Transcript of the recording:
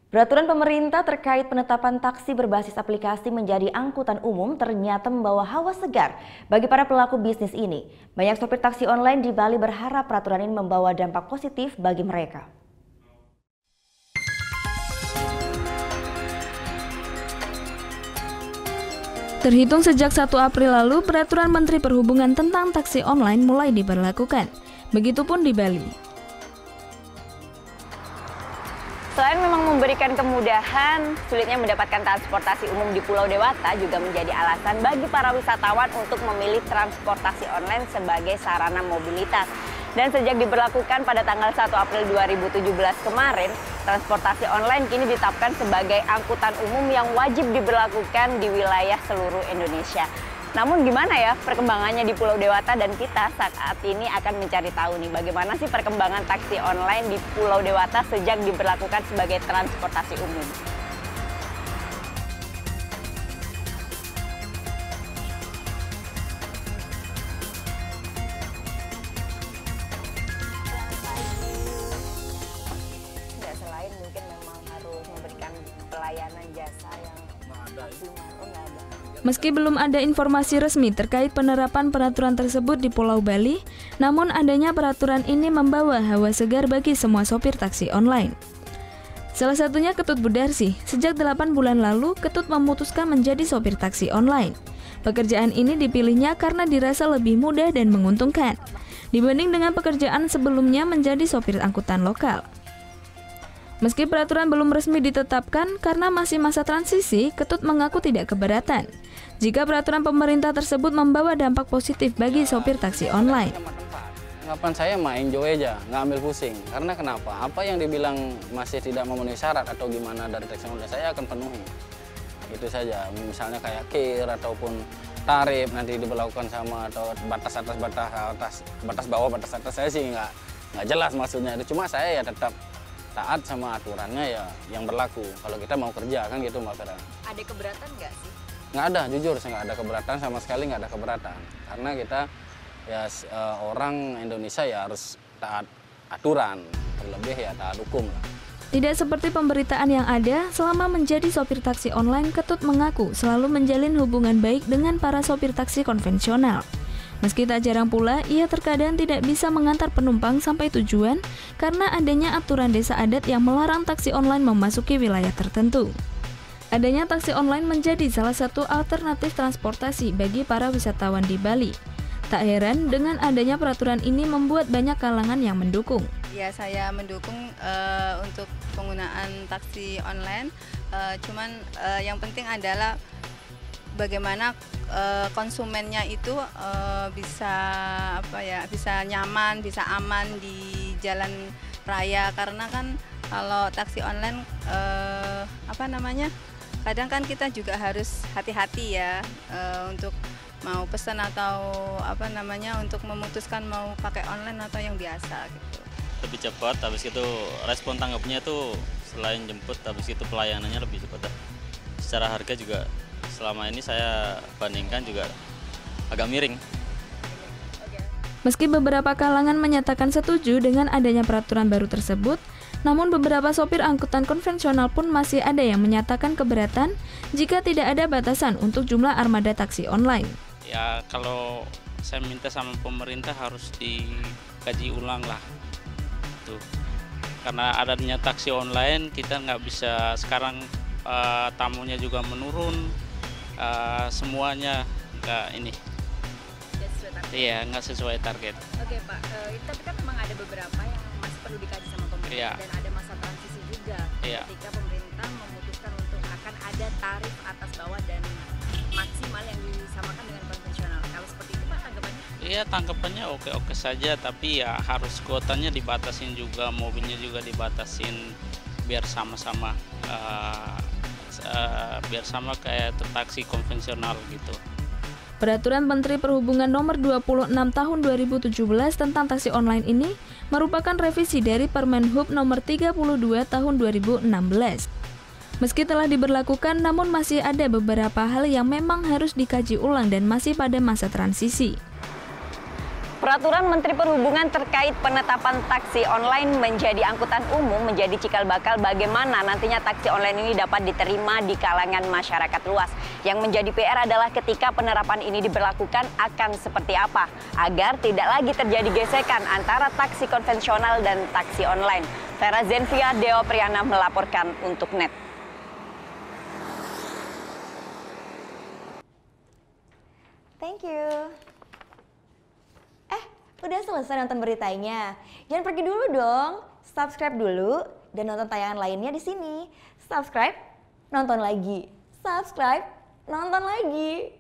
Peraturan pemerintah terkait penetapan taksi berbasis aplikasi menjadi angkutan umum ternyata membawa hawa segar bagi para pelaku bisnis ini. Banyak sopir taksi online di Bali berharap peraturan ini membawa dampak positif bagi mereka. Terhitung sejak 1 April lalu, peraturan Menteri Perhubungan tentang taksi online mulai diberlakukan. Begitupun di Bali. Selain memang memberikan kemudahan, sulitnya mendapatkan transportasi umum di Pulau Dewata juga menjadi alasan bagi para wisatawan untuk memilih transportasi online sebagai sarana mobilitas. Dan sejak diberlakukan pada tanggal 1 April 2017 kemarin, transportasi online kini ditetapkan sebagai angkutan umum yang wajib diberlakukan di wilayah seluruh Indonesia. Namun gimana ya perkembangannya di Pulau Dewata, dan kita saat ini akan mencari tahu nih bagaimana sih perkembangan taksi online di Pulau Dewata sejak diberlakukan sebagai transportasi umum. Selain mungkin memang harus memberikan pelayanan jasa yang maksimal, nggak ada. Meski belum ada informasi resmi terkait penerapan peraturan tersebut di Pulau Bali, namun adanya peraturan ini membawa hawa segar bagi semua sopir taksi online. Salah satunya Ketut Budarsih. Sejak 8 bulan lalu, Ketut memutuskan menjadi sopir taksi online. Pekerjaan ini dipilihnya karena dirasa lebih mudah dan menguntungkan dibanding dengan pekerjaan sebelumnya menjadi sopir angkutan lokal. Meski peraturan belum resmi ditetapkan karena masih masa transisi, Ketut mengaku tidak keberatan jika peraturan pemerintah tersebut membawa dampak positif bagi sopir taksi online. Anggapan saya mah enjoy aja, nggak ambil pusing. Karena kenapa? Apa yang dibilang masih tidak memenuhi syarat atau gimana dari taksi online, saya akan penuhi. Itu saja, misalnya kayak kir ataupun tarif nanti diberlakukan sama, atau batas atas, batas bawah, batas atas, saya sih nggak jelas maksudnya. Cuma saya ya tetap taat sama aturannya ya yang berlaku. Kalau kita mau kerja kan gitu Mbak Vera. Ada keberatan nggak sih? Nggak ada, jujur saya nggak ada keberatan, sama sekali nggak ada keberatan. Karena kita ya orang Indonesia ya harus taat aturan, terlebih ya taat hukum lah. Tidak seperti pemberitaan yang ada, selama menjadi sopir taksi online, Ketut mengaku selalu menjalin hubungan baik dengan para sopir taksi konvensional. Meski tak jarang pula, ia terkadang tidak bisa mengantar penumpang sampai tujuan karena adanya aturan desa adat yang melarang taksi online memasuki wilayah tertentu. Adanya taksi online menjadi salah satu alternatif transportasi bagi para wisatawan di Bali. Tak heran dengan adanya peraturan ini membuat banyak kalangan yang mendukung. Ya, saya mendukung untuk penggunaan taksi online. Cuman yang penting adalah bagaimana konsumennya itu bisa nyaman, bisa aman di jalan raya. Karena kan kalau taksi online kadang kan kita juga harus hati-hati ya untuk mau pesan atau untuk memutuskan mau pakai online atau yang biasa gitu. Lebih cepat, habis itu respon tanggapnya tuh selain jemput, habis itu pelayanannya lebih cepat. Secara harga juga selama ini saya bandingkan juga agak miring. Meski beberapa kalangan menyatakan setuju dengan adanya peraturan baru tersebut, namun beberapa sopir angkutan konvensional pun masih ada yang menyatakan keberatan jika tidak ada batasan untuk jumlah armada taksi online. Ya kalau saya minta sama pemerintah harus dikaji ulang lah. Tuh. Karena adanya taksi online kita nggak bisa sekarang, tamunya juga menurun. Semuanya nggak sesuai target. Oke Pak, tapi kan memang ada beberapa yang masih perlu dikaji sama pemerintah, dan ada masa transisi juga ketika pemerintah memutuskan untuk akan ada tarif atas bawah dan maksimal yang disamakan dengan konvensional. Kalau seperti itu Pak, tanggapannya? Iya, tanggapannya oke-oke saja, tapi ya harus kuotanya dibatasin juga, mobilnya juga dibatasin biar sama-sama kayak taksi konvensional gitu. Peraturan Menteri Perhubungan Nomor 26 Tahun 2017 tentang taksi online ini merupakan revisi dari Permenhub Nomor 32 Tahun 2016. Meski telah diberlakukan, namun masih ada beberapa hal yang memang harus dikaji ulang dan masih pada masa transisi. Peraturan Menteri Perhubungan terkait penetapan taksi online menjadi angkutan umum menjadi cikal bakal bagaimana nantinya taksi online ini dapat diterima di kalangan masyarakat luas. Yang menjadi PR adalah ketika penerapan ini diberlakukan akan seperti apa agar tidak lagi terjadi gesekan antara taksi konvensional dan taksi online. Vera Zenvia Deo Priana melaporkan untuk NET. Thank you. Udah selesai nonton beritanya? Jangan pergi dulu dong. Subscribe dulu dan nonton tayangan lainnya di sini. Subscribe, nonton lagi. Subscribe, nonton lagi.